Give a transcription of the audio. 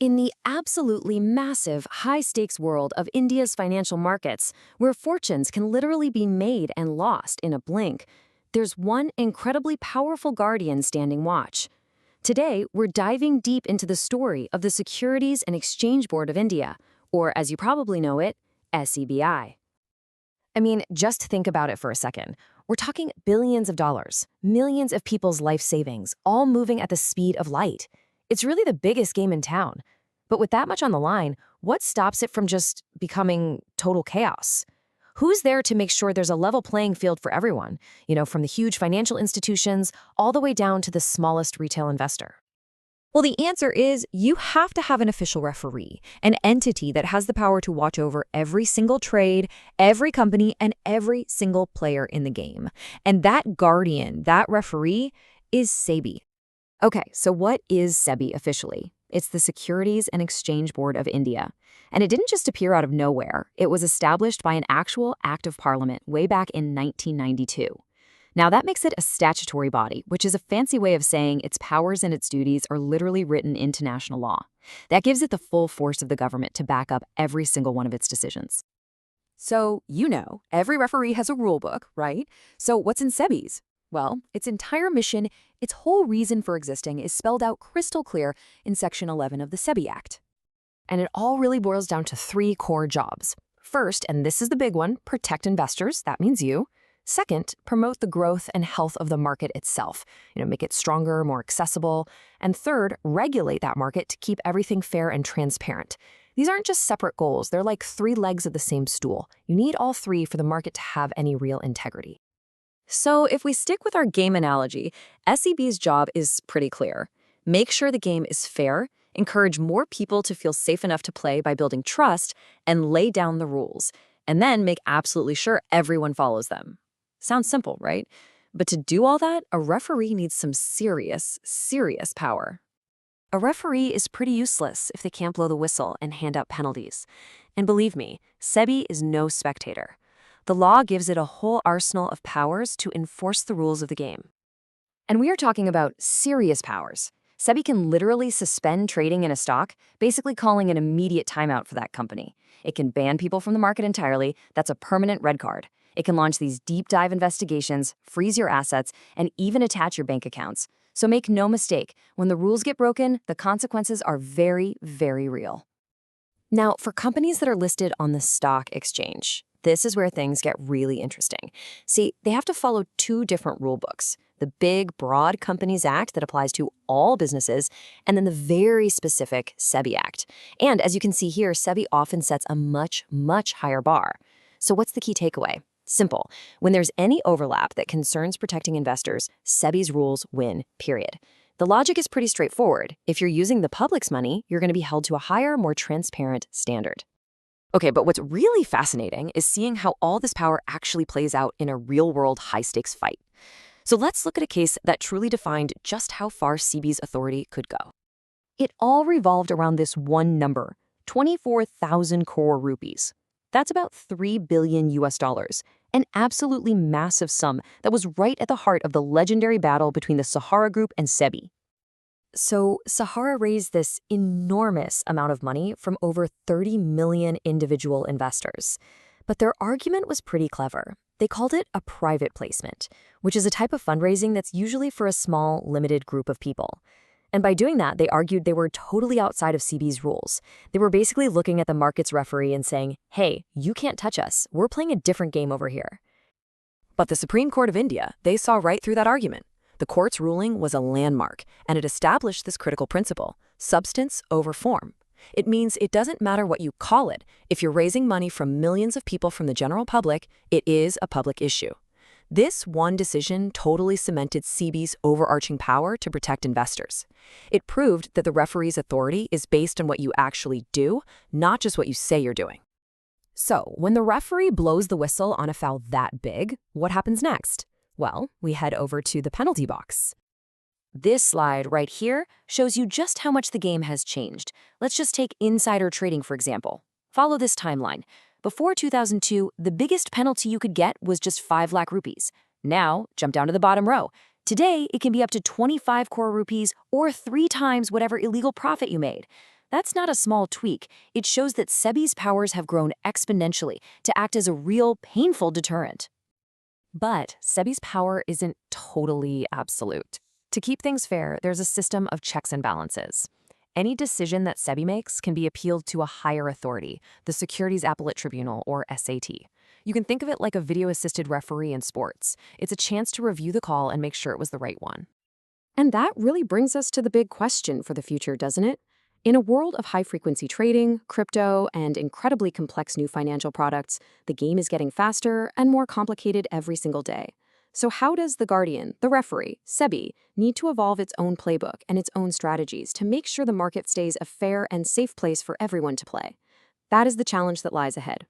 In the absolutely massive, high-stakes world of India's financial markets, where fortunes can literally be made and lost in a blink, there's one incredibly powerful guardian standing watch. Today, we're diving deep into the story of the Securities and Exchange Board of India, or as you probably know it, SEBI. I mean, just think about it for a second. We're talking billions of dollars, millions of people's life savings, all moving at the speed of light. It's really the biggest game in town. But with that much on the line, what stops it from just becoming total chaos? Who's there to make sure there's a level playing field for everyone, from the huge financial institutions all the way down to the smallest retail investor? Well, the answer is you have to have an official referee, an entity that has the power to watch over every single trade, every company, and every single player in the game. And that guardian, that referee, is SEBI. Okay, so what is SEBI officially? It's the Securities and Exchange Board of India. And it didn't just appear out of nowhere. It was established by an actual act of parliament way back in 1992. Now, that makes it a statutory body, which is a fancy way of saying its powers and its duties are literally written into national law. That gives it the full force of the government to back up every single one of its decisions. So, every referee has a rule book, right? So what's in SEBI's? Well, its entire mission, its whole reason for existing is spelled out crystal clear in Section 11 of the SEBI Act. And it all really boils down to three core jobs. First, and this is the big one, protect investors. That means you. Second, promote the growth and health of the market itself, make it stronger, more accessible. And third, regulate that market to keep everything fair and transparent. These aren't just separate goals, they're like three legs of the same stool. You need all three for the market to have any real integrity. So if we stick with our game analogy, SEB's job is pretty clear. Make sure the game is fair, encourage more people to feel safe enough to play by building trust, and lay down the rules, and then make absolutely sure everyone follows them. Sounds simple, right? But to do all that, a referee needs some serious, serious power. A referee is pretty useless if they can't blow the whistle and hand out penalties. And believe me, SEBI is no spectator. The law gives it a whole arsenal of powers to enforce the rules of the game. And we are talking about serious powers. SEBI can literally suspend trading in a stock, basically calling an immediate timeout for that company. It can ban people from the market entirely. That's a permanent red card. It can launch these deep dive investigations, freeze your assets, and even attach your bank accounts. So make no mistake, when the rules get broken, the consequences are very, very real. Now, for companies that are listed on the stock exchange, this is where things get really interesting. See, they have to follow two different rule books. The big, broad Companies Act that applies to all businesses, and then the very specific SEBI Act. And as you can see here, SEBI often sets a much, much higher bar. So what's the key takeaway? Simple. When there's any overlap that concerns protecting investors, SEBI's rules win, period. The logic is pretty straightforward. If you're using the public's money, you're going to be held to a higher, more transparent standard. Okay, but what's really fascinating is seeing how all this power actually plays out in a real-world high-stakes fight. So let's look at a case that truly defined just how far SEBI's authority could go. It all revolved around this one number, 24,000 crore rupees. That's about $3 billion US, an absolutely massive sum that was right at the heart of the legendary battle between the Sahara Group and SEBI. So Sahara raised this enormous amount of money from over 30 million individual investors. But their argument was pretty clever. They called it a private placement, which is a type of fundraising that's usually for a small, limited group of people. And by doing that, they argued they were totally outside of SEBI's rules. They were basically looking at the market's referee and saying, hey, you can't touch us. We're playing a different game over here. But the Supreme Court of India, they saw right through that argument. The court's ruling was a landmark, and it established this critical principle, substance over form. It means it doesn't matter what you call it. If you're raising money from millions of people from the general public, it is a public issue. This one decision totally cemented SEBI's overarching power to protect investors. It proved that the referee's authority is based on what you actually do, not just what you say you're doing. So, when the referee blows the whistle on a foul that big, what happens next? Well, we head over to the penalty box. This slide right here shows you just how much the game has changed. Let's just take insider trading, for example. Follow this timeline. Before 2002, the biggest penalty you could get was just 5 lakh rupees. Now, jump down to the bottom row. Today, it can be up to 25 crore rupees or 3 times whatever illegal profit you made. That's not a small tweak. It shows that SEBI's powers have grown exponentially to act as a real, painful deterrent. But SEBI's power isn't totally absolute. To keep things fair, there's a system of checks and balances. Any decision that SEBI makes can be appealed to a higher authority, the Securities Appellate Tribunal, or SAT. You can think of it like a video-assisted referee in sports. It's a chance to review the call and make sure it was the right one. And that really brings us to the big question for the future, doesn't it? In a world of high-frequency trading, crypto, and incredibly complex new financial products, the game is getting faster and more complicated every single day. So how does the Guardian, the referee, SEBI, need to evolve its own playbook and its own strategies to make sure the market stays a fair and safe place for everyone to play? That is the challenge that lies ahead.